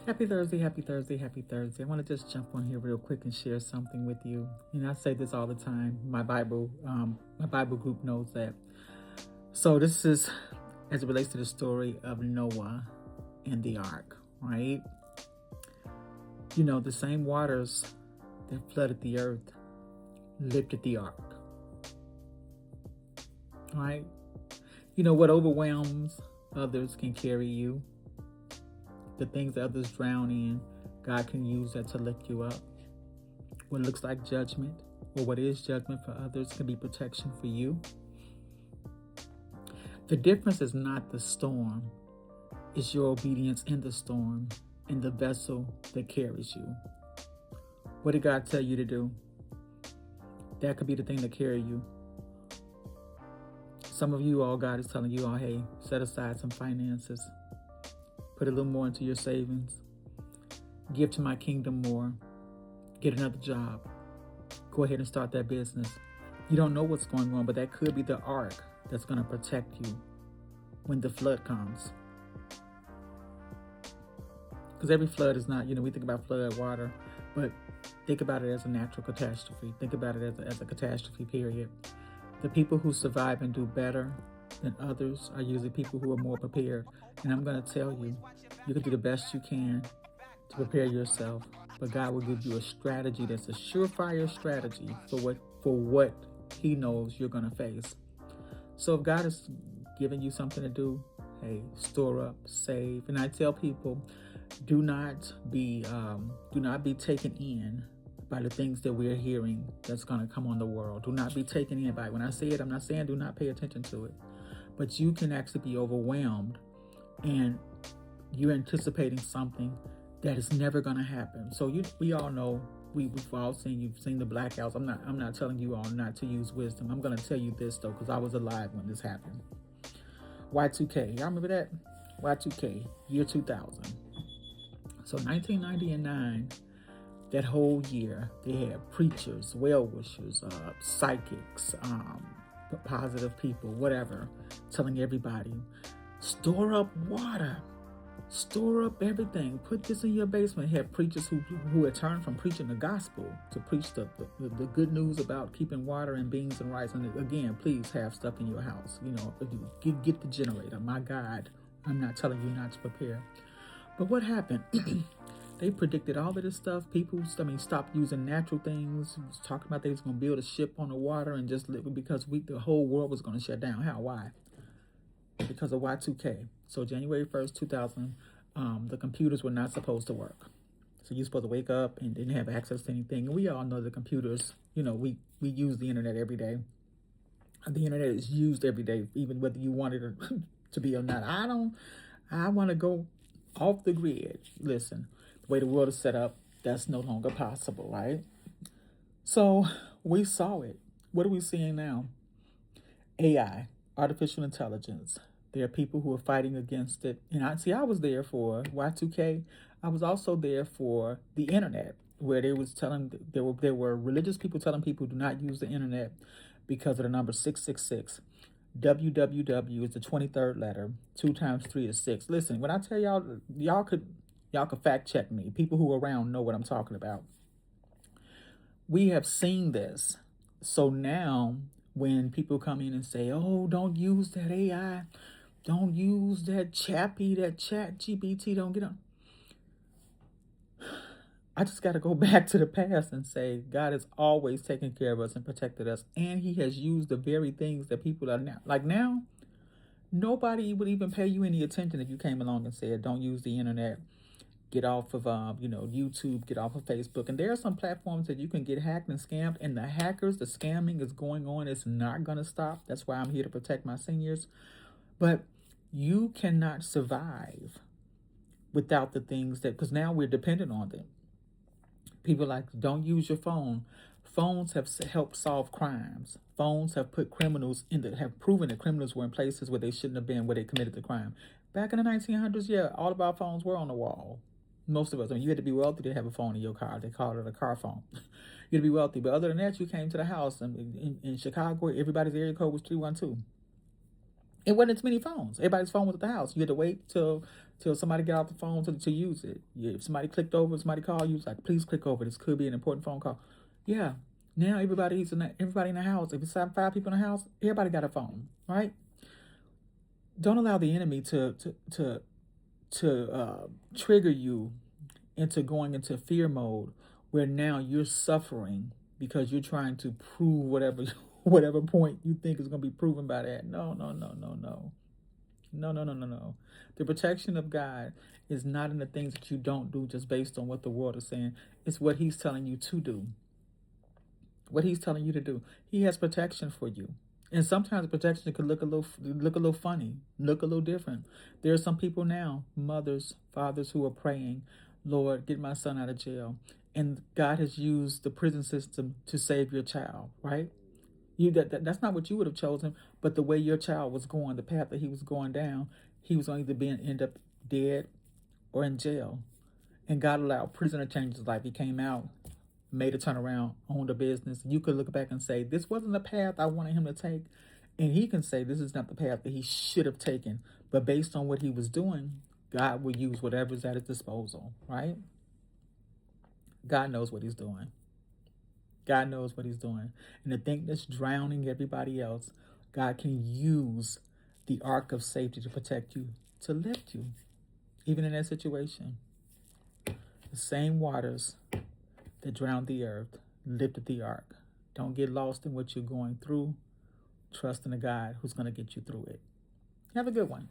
Happy Thursday, happy Thursday, happy Thursday. I want to just jump on here real quick and share something with you. I say this all the time. My Bible group knows that. So this is as it relates to the story of Noah and the ark, right? The same waters that flooded the earth lifted the ark, right? What overwhelms others can carry you. The things that others drown in, God can use that to lift you up. What looks like judgment, or what is judgment for others, can be protection for you. The difference is not the storm, it's your obedience in the storm and the vessel that carries you. What did God tell you to do? That could be the thing that carry you. Some of you all, God is telling you all, hey, set aside some finances. Put a little more into your savings. Give to my kingdom more. Get another job. Go ahead and start that business. You don't know what's going on, but that could be the ark that's going to protect you when the flood comes. Because every flood is not, we think about flood water, but think about it as a natural catastrophe. Think about it as a catastrophe, period. The people who survive and do better than others are usually people who are more prepared. And I'm going to tell you, you can do the best you can to prepare yourself, but God will give you a strategy that's a surefire strategy for what He knows you're going to face. So if God is giving you something to do, hey, store up, save. And I tell people, do not be taken in by the things that we're hearing that's going to come on the world. Do not be taken in by it. When I say it, I'm not saying do not pay attention to it. But you can actually be overwhelmed and you're anticipating something that is never going to happen. So we all know, we've all seen, you've seen the blackouts. I'm not telling you all not to use wisdom. I'm going to tell you this though, because I was alive when this happened. Y2K, y'all remember that? Y2K, year 2000. So 1999, that whole year, they had preachers, well-wishers, psychics, positive people, whatever, telling everybody, store up water, store up everything, put this in your basement. Had preachers who had turned from preaching the gospel to preach the good news about keeping water and beans and rice. And again, please have stuff in your house. If you get the generator. My God, I'm not telling you not to prepare. But what happened? They predicted all of this stuff. People, stopped using natural things. Was talking about they was going to build a ship on the water and just live because the whole world was going to shut down. How? Why? Because of Y2K. So January 1st, 2000, the computers were not supposed to work. So you're supposed to wake up and didn't have access to anything. And we all know the computers, we use the internet every day. The internet is used every day, even whether you want it to be or not. I want to go off the grid. Listen. The way the world is set up, that's no longer possible, right? So we saw it. What are we seeing now? AI, artificial intelligence. There are people who are fighting against it. And I was there for Y2K. I was also there for the internet, where there were religious people telling people do not use the internet because of the number 666. WWW is the 23rd letter. 2 times 3 is 6. Listen, when I tell y'all could fact check me. People who are around know what I'm talking about. We have seen this. So now when people come in and say, oh, don't use that AI, don't use that Chappy, that Chat GPT, don't get on. I just got to go back to the past and say God has always taken care of us and protected us. And He has used the very things that people are now. Like now, nobody would even pay you any attention if you came along and said, don't use the internet. Get off of YouTube, get off of Facebook. And there are some platforms that you can get hacked and scammed, and the hackers, the scamming is going on. It's not going to stop. That's why I'm here to protect my seniors. But you cannot survive without the things because now we're dependent on them. People like, don't use your phone. Phones have helped solve crimes. Phones have put have proven that criminals were in places where they shouldn't have been, where they committed the crime. Back in the 1900s, yeah, all of our phones were on the wall. Most of us. You had to be wealthy to have a phone in your car. They called it a car phone. You had to be wealthy. But other than that, you came to the house. And in Chicago, everybody's area code was 312. It wasn't as many phones. Everybody's phone was at the house. You had to wait till somebody got off the phone to use it. If somebody clicked over, somebody called you, was like, please click over. This could be an important phone call. Yeah. Now everybody in the house. If it's 5 people in the house, everybody got a phone, right? Don't allow the enemy to trigger you into going into fear mode, where now you're suffering because you're trying to prove whatever point you think is going to be proven by that. No, no, no, no, no. No, no, no, no, no. The protection of God is not in the things that you don't do just based on what the world is saying. It's what he's telling you to do. What he's telling you to do. He has protection for you. And sometimes protection could look a little funny, look a little different. There are some people now, mothers, fathers, who are praying, Lord, get my son out of jail. And God has used the prison system to save your child, right? That's not what you would have chosen, but the way your child was going, the path that he was going down, he was going to either end up dead or in jail. And God allowed prison to change his life. He came out, made a turnaround, owned a business. You could look back and say, this wasn't the path I wanted him to take. And he can say, this is not the path that he should have taken. But based on what he was doing, God will use whatever's at his disposal, right? God knows what he's doing. God knows what he's doing. And the thing that's drowning everybody else, God can use the ark of safety to protect you, to lift you, even in that situation. The same waters that drowned the earth lifted the ark. Don't get lost in what you're going through. Trust in a God who's going to get you through it. Have a good one.